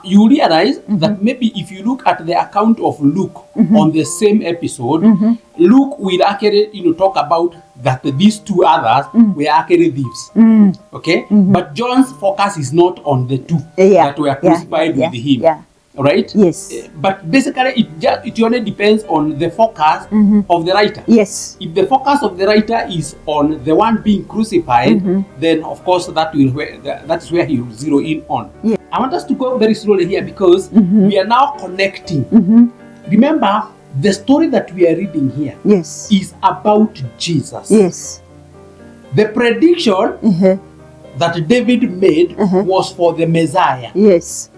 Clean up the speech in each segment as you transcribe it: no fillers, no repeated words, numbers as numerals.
You realize that maybe if you look at the account of Luke on the same episode, Luke will actually talk about that these two others were actually thieves. Okay? But John's focus is not on the two that were crucified with him. Right? Yes. But basically, it only depends on the focus of the writer. Yes. If the focus of the writer is on the one being crucified, then of course that's where he will zero in on. Yeah. I want us to go very slowly here because we are now connecting. Remember, the story that we are reading here is about Jesus. Yes. The prediction that David made was for the Messiah. Yes.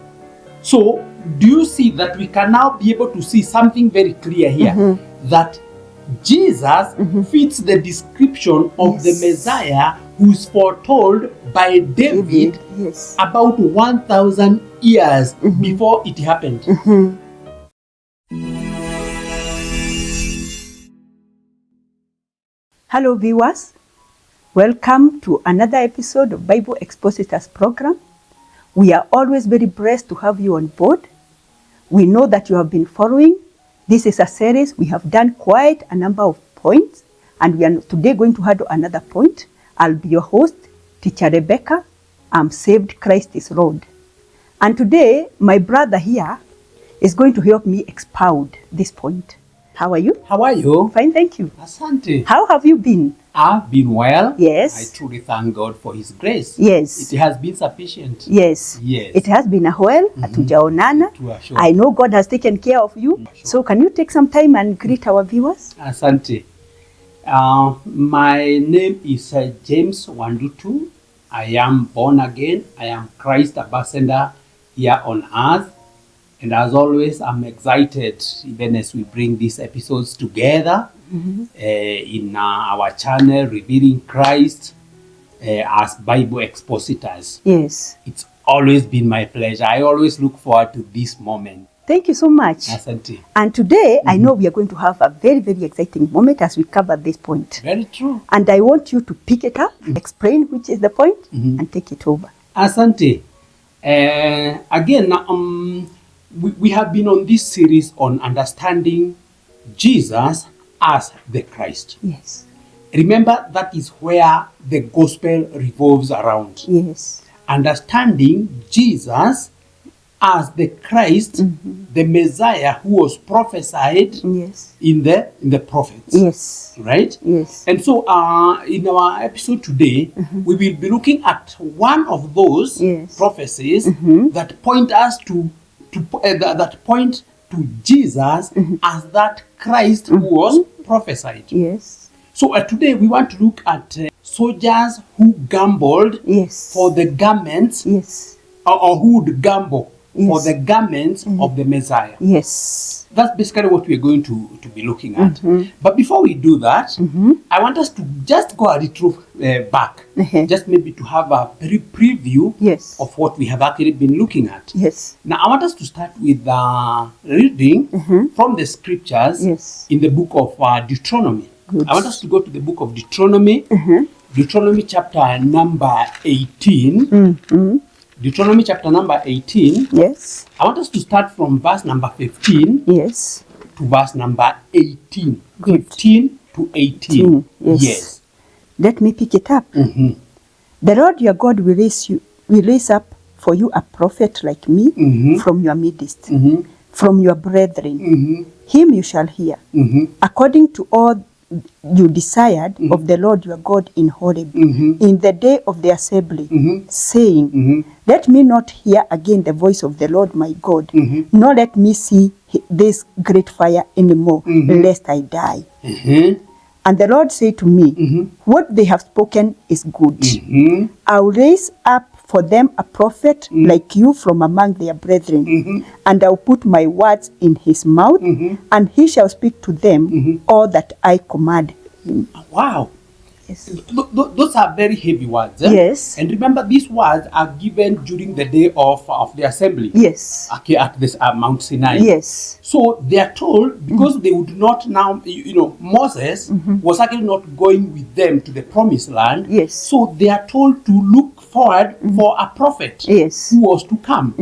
So, do you see that we can now be able to see something very clear here? That Jesus fits the description of the Messiah who's foretold by David about 1,000 years before it happened. Hello viewers, welcome to another episode of Bible Expositors program. We are always very blessed to have you on board. We know that you have been following. This is a series. We have done quite a number of points, and we are today going to handle another point. I'll be your host, Teacher Rebecca. I'm saved, Christ is Lord. And today, my brother here is going to help me expound this point. How are you? How are you? Fine, thank you. Asante. How have you been? I've been well. Yes. I truly thank God for His grace. Yes. It has been sufficient. Yes. Yes. It has been a while. Hatujaonana. Sure. I know God has taken care of you. Sure. So can you take some time and greet our viewers? Asante. My name is James Wandutu. I am born again. I am Christ ambassador here on earth. And as always, I'm excited even as we bring these episodes together in our channel, Revealing Christ as Bible Expositors. Yes. It's always been my pleasure. I always look forward to this moment. Thank you so much. Asante. And today, I know we are going to have a very, very exciting moment as we cover this point. Very true. And I want you to pick it up, explain which is the point, and take it over. Asante. Again, we have been on this series on understanding Jesus as the Christ. Yes. Remember, that is where the gospel revolves around. Yes. Understanding Jesus as the Christ, the Messiah who was prophesied in the prophets. Yes. Right? Yes. And so in our episode today, we will be looking at one of those prophecies that point us that point to Jesus as that Christ who was prophesied. Yes. So today we want to look at soldiers who gambled for the garments, or who would gamble for the garments of the Messiah. Yes. That's basically what we're going to be looking at. But before we do that, I want us to just go a little back, just maybe to have a very preview of what we have actually been looking at. Yes. Now, I want us to start with reading from the scriptures in the book of Deuteronomy. Good. I want us to go to the book of Deuteronomy, Deuteronomy chapter number 18. Deuteronomy chapter number 18. Yes. I want us to start from verse number 15 Yes. to verse number 18. Good. 15 to 18. Yes. Let me pick it up. The Lord your God will raise up for you a prophet like me from your midst, from your brethren. Him you shall hear, according to all you desired of the Lord your God in Horeb, in the day of the assembly, saying, let me not hear again the voice of the Lord my God, nor let me see this great fire anymore, lest I die. And the Lord said to me, what they have spoken is good. I will raise up for them a prophet like you from among their brethren, and I will put my words in his mouth, and he shall speak to them all that I command him. Wow. Yes. Those are very heavy words. Yes. And remember, these words are given during the day of the assembly. Yes. Okay, at this Mount Sinai. Yes. So they are told, because they would not now, Moses was actually not going with them to the promised land. Yes. So they are told to look forward for a prophet Yes. who was to come,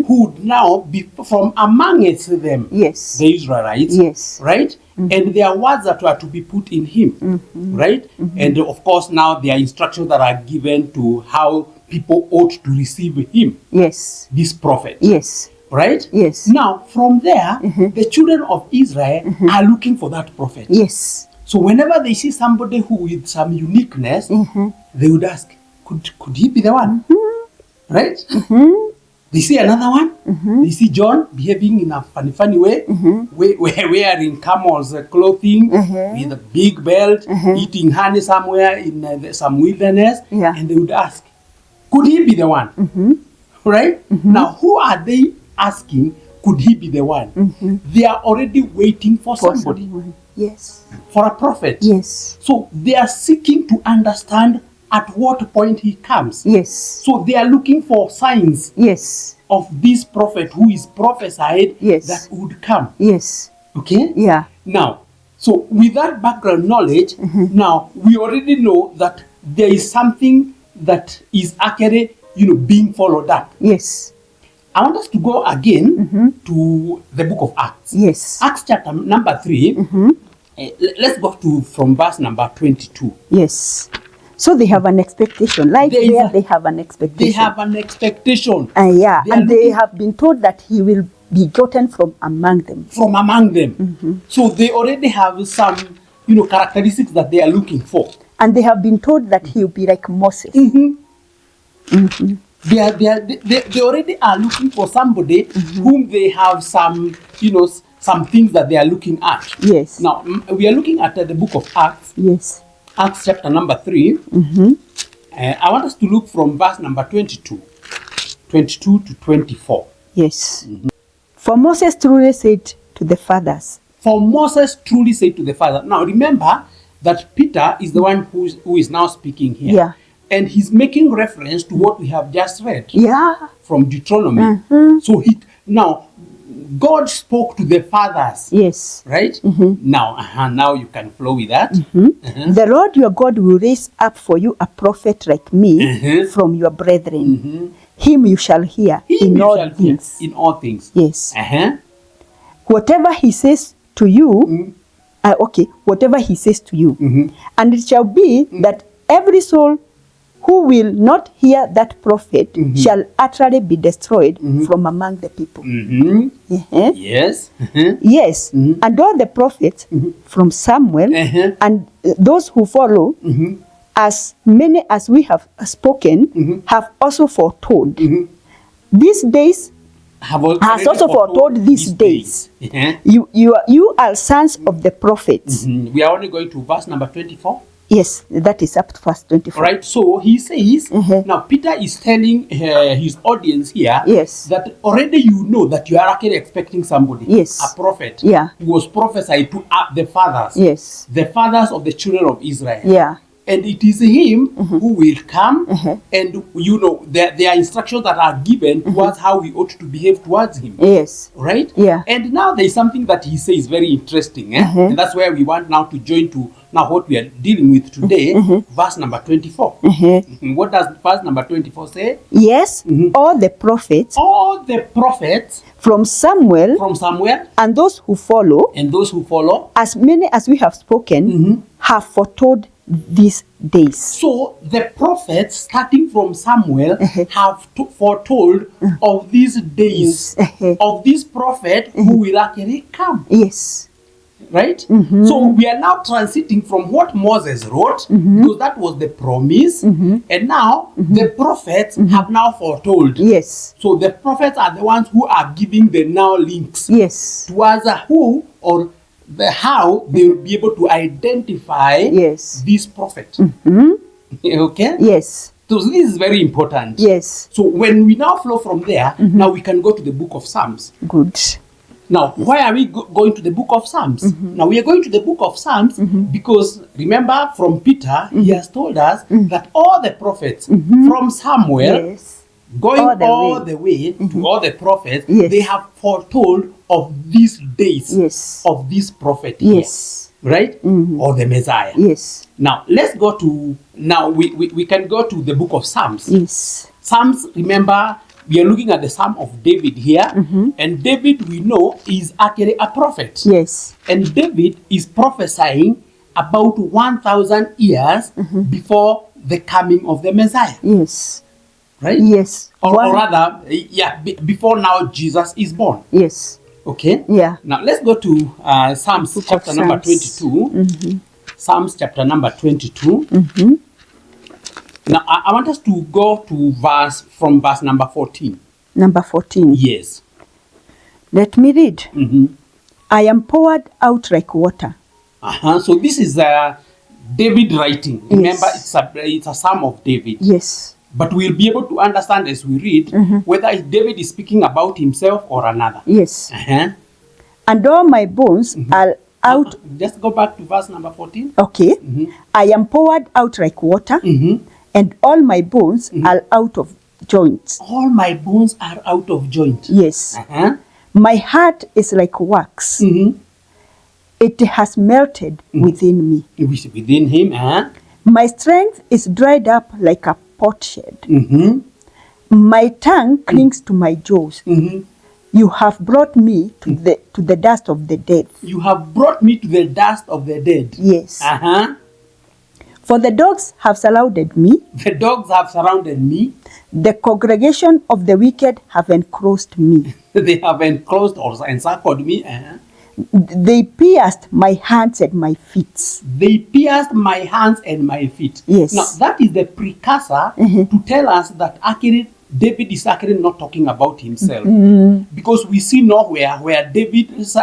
who would now be from amongst them, Yes. the Israelites, Yes. right? And there are words that were to be put in him, right? And of course, now there are instructions that are given to how people ought to receive him, Yes. this prophet. Yes. Right? Yes. Now, from there, the children of Israel are looking for that prophet. Yes. So whenever they see somebody who with some uniqueness, they would ask, could he be the one? Right? They see another one. They see John behaving in a funny way, wearing camel's clothing with a big belt, eating honey somewhere in some wilderness. Yeah. And they would ask, could he be the one? Right? Now, who are they asking, could he be the one? They are already waiting for somebody, someone. Yes. for a prophet. Yes. So they are seeking to understand at what point he comes. Yes. So they are looking for signs Yes. of this prophet who is prophesied Yes. that would come. Yes. Okay? Yeah. Now, so with that background knowledge, now we already know that there is something that is actually, being followed up. Yes. I want us to go again to the book of Acts. Yes. Acts chapter number 3. Let's go from verse number 22. Yes. So they have an expectation. Like There is there, a- they have an expectation. They have an expectation Yeah, They are and they looking- have been told that he will be gotten from among them. from among them. So they already have some, characteristics that they are looking for. And they have been told that he will be like Moses. They already are looking for somebody whom they have some, some things that they are looking at. Yes. Now, we are looking at the book of Acts, Yes. Acts chapter number 3. I want us to look from verse number 22 to 24. Yes. For Moses truly said to the fathers. For Moses truly said to the Father. Now, remember that Peter is the one who is now speaking here. Yeah. And he's making reference to what we have just read Yeah. from Deuteronomy. So now God spoke to the fathers, Yes. right? Now you can flow with that. The Lord your God will raise up for you a prophet like me from your brethren. Him you shall hear Him in you all shall hear things. in all things. Yes. Uh-huh. Whatever he says to you, whatever he says to you. And it shall be that every soul who will not hear that prophet shall utterly be destroyed from among the people. Yes. Yes. And all the prophets from Samuel and those who follow, as many as we have spoken, have also foretold. These days has also foretold these days. You are sons of the prophets. We are only going to verse number 24. Yes, that is up to verse 24. Right, so he says, now Peter is telling his audience here Yes. that already you know that you are actually expecting somebody, Yes. a prophet, Yeah. who was prophesied to the fathers, Yes. the fathers of the children of Israel. Yeah. And it is him who will come, and there are instructions that are given towards how we ought to behave towards him. Yes. Right? Yeah. And now there is something that he says very interesting, and that's where we want now to join to now what we are dealing with today, verse number 24. What does verse number 24 say? Yes, all the prophets All the prophets from Samuel from Samuel and those who follow, and those who follow. as many as we have spoken, have foretold these days. So the prophets, starting from Samuel, have foretold of these days, of this prophet who will actually come. Yes. Right? So we are now transiting from what Moses wrote, because that was the promise, and now the prophets have now foretold. Yes. So the prophets are the ones who are giving the now links Yes. towards who or the how they will be able to identify Yes. this prophet. Okay? Yes. So this is very important. Yes. So when we now flow from there, now we can go to the book of Psalms. Good. Now, why are we going to the book of Psalms? Now, we are going to the book of Psalms because, remember, from Peter, he has told us that all the prophets from Samuel, Yes. going All all the the way to all the prophets, Yes. they have foretold of these days Yes. of this prophet here. Yes. right? Or the Messiah. Yes. Now, let's go to, now we can go to the book of Psalms. Yes. Psalms, remember, we are looking at the Psalm of David here. And David, we know, is actually a prophet. Yes. And David is prophesying about 1,000 years before the coming of the Messiah. Yes. Right? Yes. Or rather, yeah, before now Jesus is born. Yes. Okay? Yeah. Now let's go to Psalms Book chapter of number Psalms. 22. Psalms chapter number 22. Now I want us to go to from verse number 14. Number 14. Yes. Let me read. I am poured out like water. So this is David writing. Remember, Yes. it's a Psalm of David. Yes. But we'll be able to understand as we read whether David is speaking about himself or another. Yes. Uh-huh. And all my bones are out. Just go back to verse number 14. Okay. I am poured out like water, and all my bones are out of joints. All my bones are out of joint. Yes. Uh-huh. My heart is like wax. It has melted within me. Within him. Uh-huh. My strength is dried up like a potsherd. My tongue clings to my jaws. You have brought me to the dust of the dead. You have brought me to the dust of the dead. Yes. Uh-huh. For the dogs have surrounded me. The dogs have surrounded me. The congregation of the wicked have enclosed me. They have enclosed or encircled me. Uh-huh. They pierced my hands and my feet. They pierced my hands and my feet. Yes. Now, that is the precursor to tell us that actually David is actually not talking about himself. Because we see nowhere where David's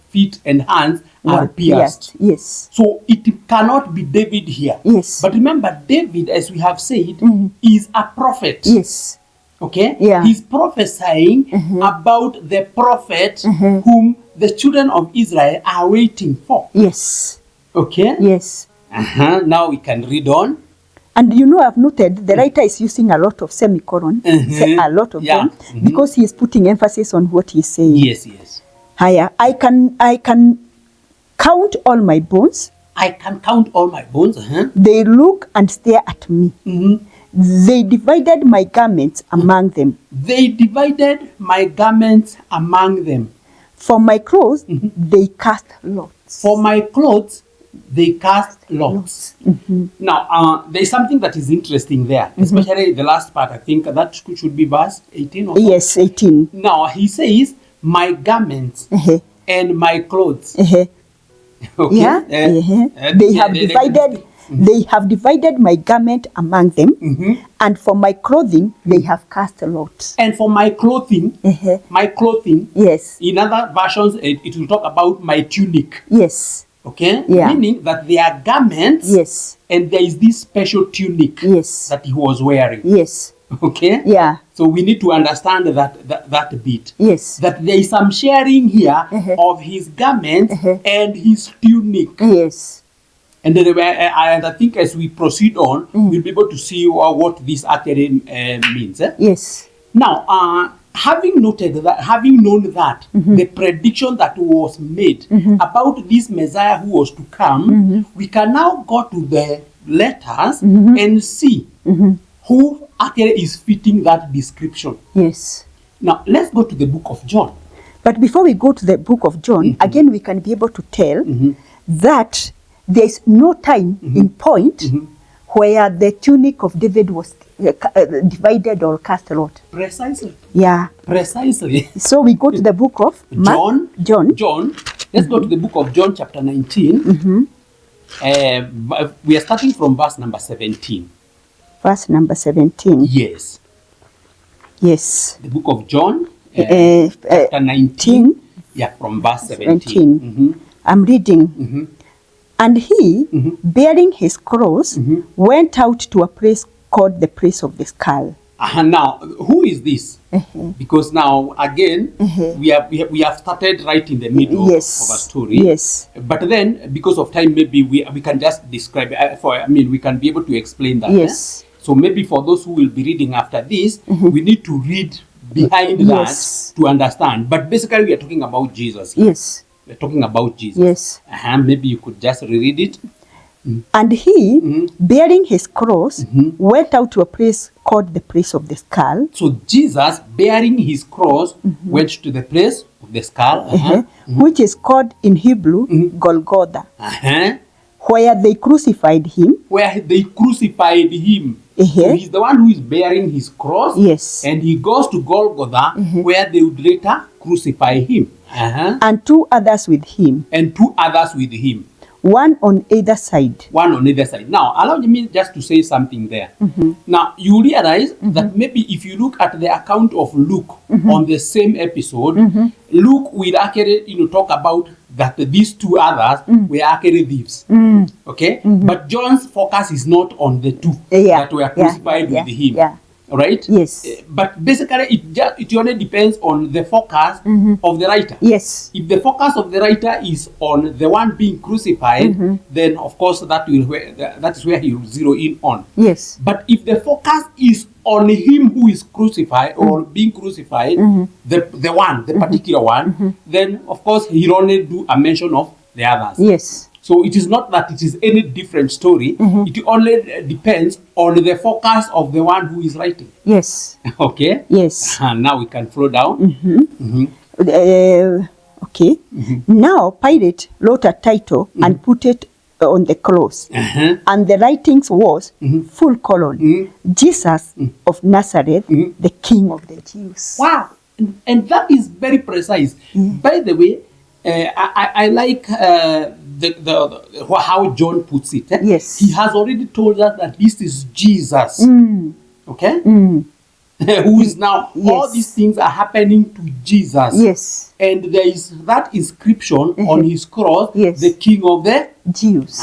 feet and hands are pierced. Yes. So it cannot be David here. Yes. But remember, David, as we have said, is a prophet. Yes. Okay? Yeah. He's prophesying about the prophet whom the children of Israel are waiting for. Yes. Okay? Yes. Now we can read on. And you know, I've noted the writer is using a lot of semicolon, a lot of them, because he is putting emphasis on what he's saying. Yes, yes. Higher, I can count all my bones. I can count all my bones. They look and stare at me. They divided my garments among them. They divided my garments among them. For my clothes, they cast lots. For my clothes, they cast lots. Now, there is something that is interesting there, especially the last part. I think that should be verse 18 or so. Yes, 18. Now, he says, my garments and my clothes. Okay? Yeah. They have divided. They have divided my garment among them, and for my clothing they have cast lots. And for my clothing, Yes. in other versions, it will talk about my tunic. Yes. Okay? Yeah. Meaning that they are garments, Yes. and there is this special tunic Yes. that he was wearing. Yes. Okay? Yeah. So we need to understand that bit. Yes. That there is some sharing here of his garment and his tunic. Yes. And then I think as we proceed on, we'll be able to see what this actually means. Yes. Now, having known that, the prediction that was made about this Messiah who was to come, we can now go to the letters and see who actually is fitting that description. Yes. Now, let's go to the book of John. But before we go to the book of John, again we can be able to tell that there is no time in point where the tunic of David was divided or cast a lot. Precisely. Yeah. Precisely. So we go to the book of John. John. Let's go to the book of John, chapter 19. We are starting from verse number 17. Verse number 17. Yes. Yes. The book of John, chapter 19. Yeah, from verse 17. I'm reading. And he, bearing his cross, went out to a place called the place of the skull. Now, who is this? Because now, again, we have started right in the middle of a story. Yes. But then, because of time, maybe we can just describe it. We can be able to explain that. Yes. So maybe for those who will be reading after this, we need to read behind that to understand. But basically, we are talking about Jesus here. Yes. We're talking about Jesus. Yes. Maybe you could just reread it. And he, bearing his cross, went out to a place called the place of the skull. So Jesus, bearing his cross, went to the place of the skull, Which is called in Hebrew Golgotha, where they crucified him. Where they crucified him. So he's the one who is bearing his cross. Yes. And he goes to Golgotha, where they would later crucify him. And two others with him. And two others with him. One on either side. One on either side. Now, allow me just to say something there. Now, you realize that maybe if you look at the account of Luke on the same episode, Luke will actually talk about that these two others were actually thieves. Okay? But John's focus is not on the two that were crucified with him. Right? Yes. But basically, it only depends on the focus of the writer. Yes. If the focus of the writer is on the one being crucified, then of course that is where he will zero in on. Yes. But if the focus is on him who is crucified or being crucified, the particular one, then of course he'll only do a mention of the others. Yes. So it is not that it is any different story. It only depends on the focus of the one who is writing. Yes. Okay? Yes. Now we can flow down. Okay. Now Pilate wrote a title and put it on the cross. And the writings was full colon. Jesus of Nazareth, the King of the Jews. Wow. And that is very precise. By the way, I like how John puts it. Yes. He has already told us that this is Jesus. Okay? Who is now, all these things are happening to Jesus. Yes. And there is that inscription on his cross, the King of the Jews.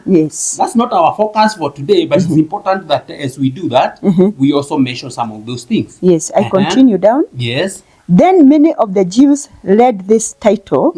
Yes. That's not our focus for today, but it's important that as we do that, we also mention some of those things. Yes, I continue down. Yes. Then many of the Jews read this title,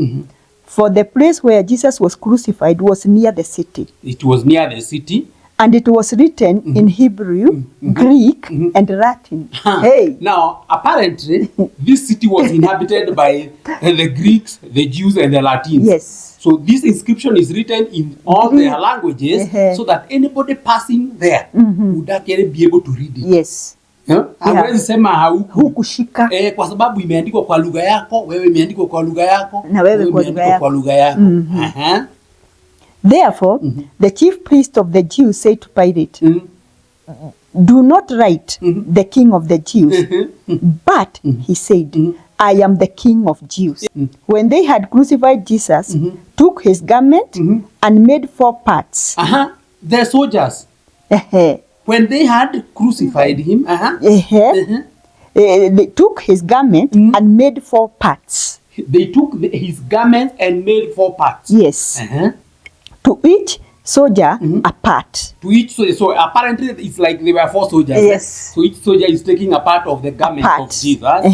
for the place where Jesus was crucified was near the city. It was near the city. And it was written in Hebrew, Greek, and Latin. Hey. Now, apparently, this city was inhabited by the Greeks, the Jews, and the Latins. Yes. So this inscription is written in all their languages, so that anybody passing there would actually be able to read it. Yes. Hawezi sema hukushika kwa sababu imeandikwa kwa lugha yako, wewe imeandikwa kwa lugha yako, na wewe kwa lugha yako. Therefore, the chief priest of the Jews said to Pilate, do not write the King of the Jews, but he said, I am the King of Jews. When they had crucified Jesus, took his garment and made 4 parts. The soldiers, when they had crucified him, they took his garment and made 4 parts. They took his garment and made 4 parts. Yes. To each soldier a part. To each soldier. So apparently it's like there were 4 soldiers. Yes. So each soldier is taking a part of the garment of Jesus.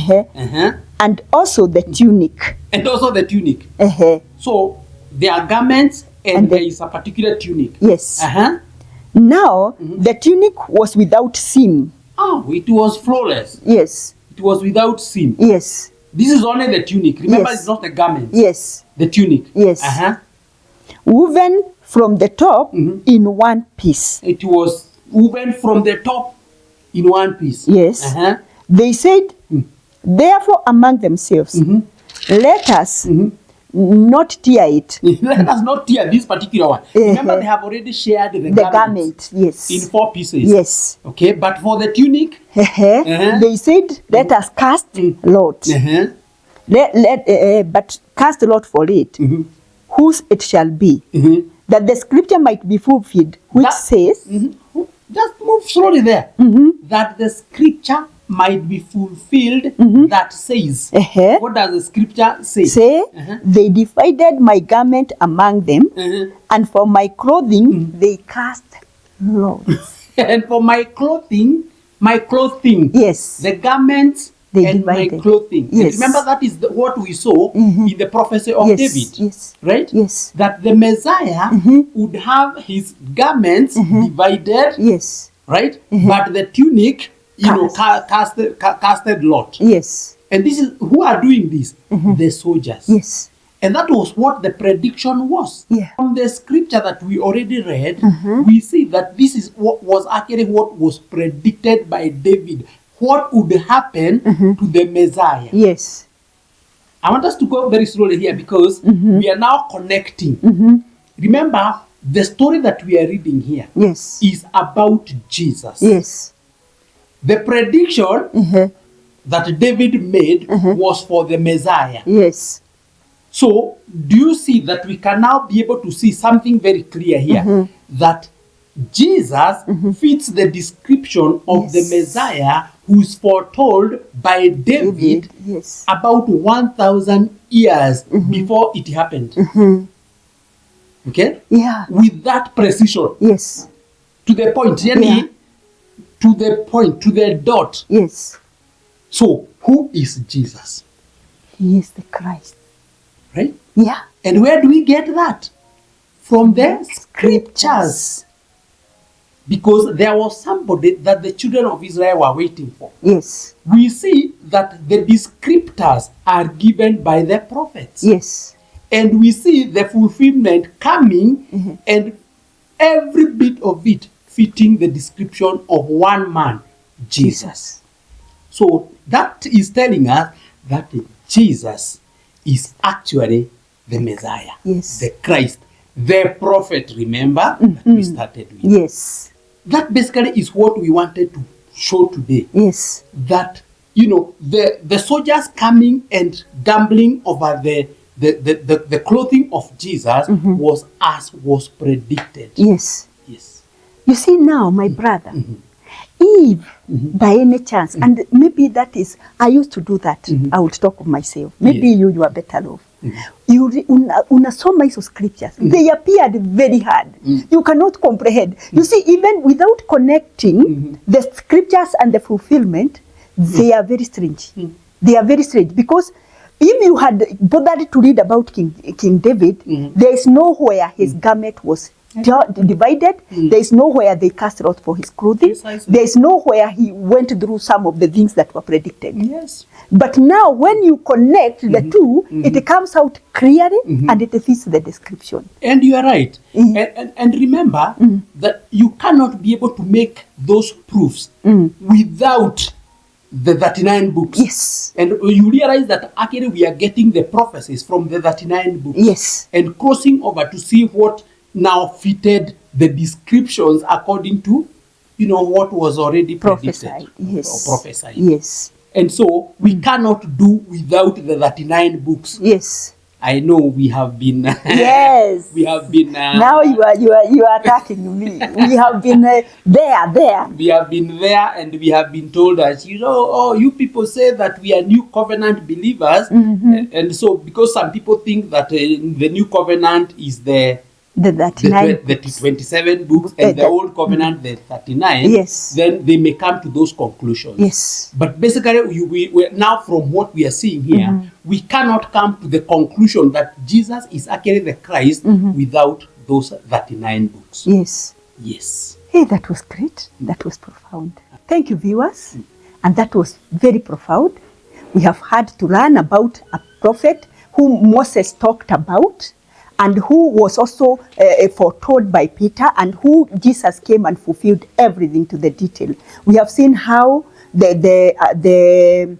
And also the tunic. And also the tunic. So there are garments and there is a particular tunic. Yes. Now the tunic was without seam. Oh, it was flawless. Yes. It was without seam. Yes. This is only the tunic. Remember, it's not the garment. Yes. The tunic. Yes. Woven from the top in one piece. It was woven from the top in one piece. Yes. They said, therefore among themselves, let us not tear it. Let us not tear this particular one. Remember, they have already shared the garment. Yes. In 4 pieces. Yes. Okay, but for the tunic, they said, let us cast lot. But cast a lot for it, whose it shall be, that the scripture might be fulfilled, which says, just move slowly there, that the scripture might be fulfilled, that says, what does the scripture say? They divided my garment among them, and for my clothing they cast lots. And for my clothing, yes, the garments they and divided. My clothing. Yes. Remember, that is what we saw in the prophecy of David. Yes. Right? Yes. That the Messiah would have his garments divided. Yes. Right? But the tunic, casted lot. Yes. And this is who are doing this? The soldiers. Yes. And that was what the prediction was. Yeah. From the scripture that we already read, we see that this is what was actually what was predicted by David. What would happen to the Messiah? Yes. I want us to go very slowly here because we are now connecting. Remember, the story that we are reading here Yes. is about Jesus. Yes. The prediction that David made was for the Messiah. Yes. So, do you see that we can now be able to see something very clear here? That Jesus fits the description of the Messiah who is foretold by David Yes. about 1,000 years before it happened. Okay? Yeah. With that precision. Yes. To the point. Really, to the point, to the dot. Yes. So, who is Jesus? He is the Christ. Right? Yeah. And where do we get that? From the scriptures. Because there was somebody that the children of Israel were waiting for. Yes. We see that the descriptors are given by the prophets. Yes. And we see the fulfillment coming and every bit of it fitting the description of one man, Jesus. So that is telling us that Jesus is actually the Messiah, Yes. the Christ, the prophet, remember, that we started with. Yes. That basically is what we wanted to show today. Yes. That, you know, the soldiers coming and gambling over the clothing of Jesus was as was predicted. Yes. Yes. You see now, my brother, if by any chance, and maybe that is, I used to do that, I would talk of myself. Maybe you are better off. Unasoma hizo scriptures, they appeared very hard. You cannot comprehend. You see, even without connecting the scriptures and the fulfillment, they are very strange. They are very strange because if you had bothered to read about King David, there is nowhere his garment was divided. There is nowhere they cast out for his clothing. Precisely. There is nowhere he went through some of the things that were predicted. Yes. But now when you connect the two, it comes out clearly and it fits the description. And you are right. And remember that you cannot be able to make those proofs without the 39 books. Yes. And you realize that actually we are getting the prophecies from the 39 books. Yes. And crossing over to see what now fitted the descriptions according to, you know, what was already Prophesied. predicted. Yes. Or prophesied. Yes. And so we cannot do without the 39 books. Yes. I know we have been. Yes. We have been. Now you are attacking me. We have been there. We have been there, and we have been told that, you know, oh, you people say that we are new covenant believers, and so because some people think that the new covenant is the 27 books and the old covenant the 39. Yes. Then they may come to those conclusions. Yes. But basically, we now from what we are seeing here, we cannot come to the conclusion that Jesus is actually the Christ without those 39 books. Yes. Yes. Hey, that was great. That was profound. Thank you, viewers. And that was very profound. We have had to learn about a prophet whom Moses talked about, and who was also foretold by Peter, and who Jesus came and fulfilled everything to the detail. We have seen how the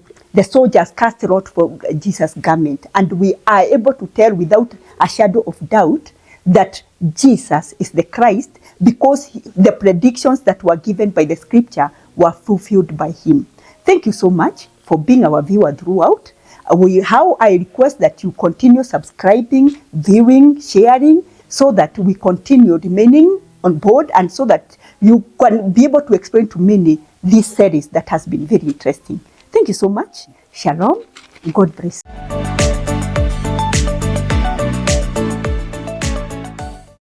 soldiers cast out for Jesus' garment, and we are able to tell without a shadow of doubt that Jesus is the Christ, because the predictions that were given by the scripture were fulfilled by him. Thank you so much for being our viewer throughout. How I request that you continue subscribing, viewing, sharing, so that we continue remaining on board, and so that you can be able to explain to many this series that has been very interesting. Thank you so much. Shalom. God bless.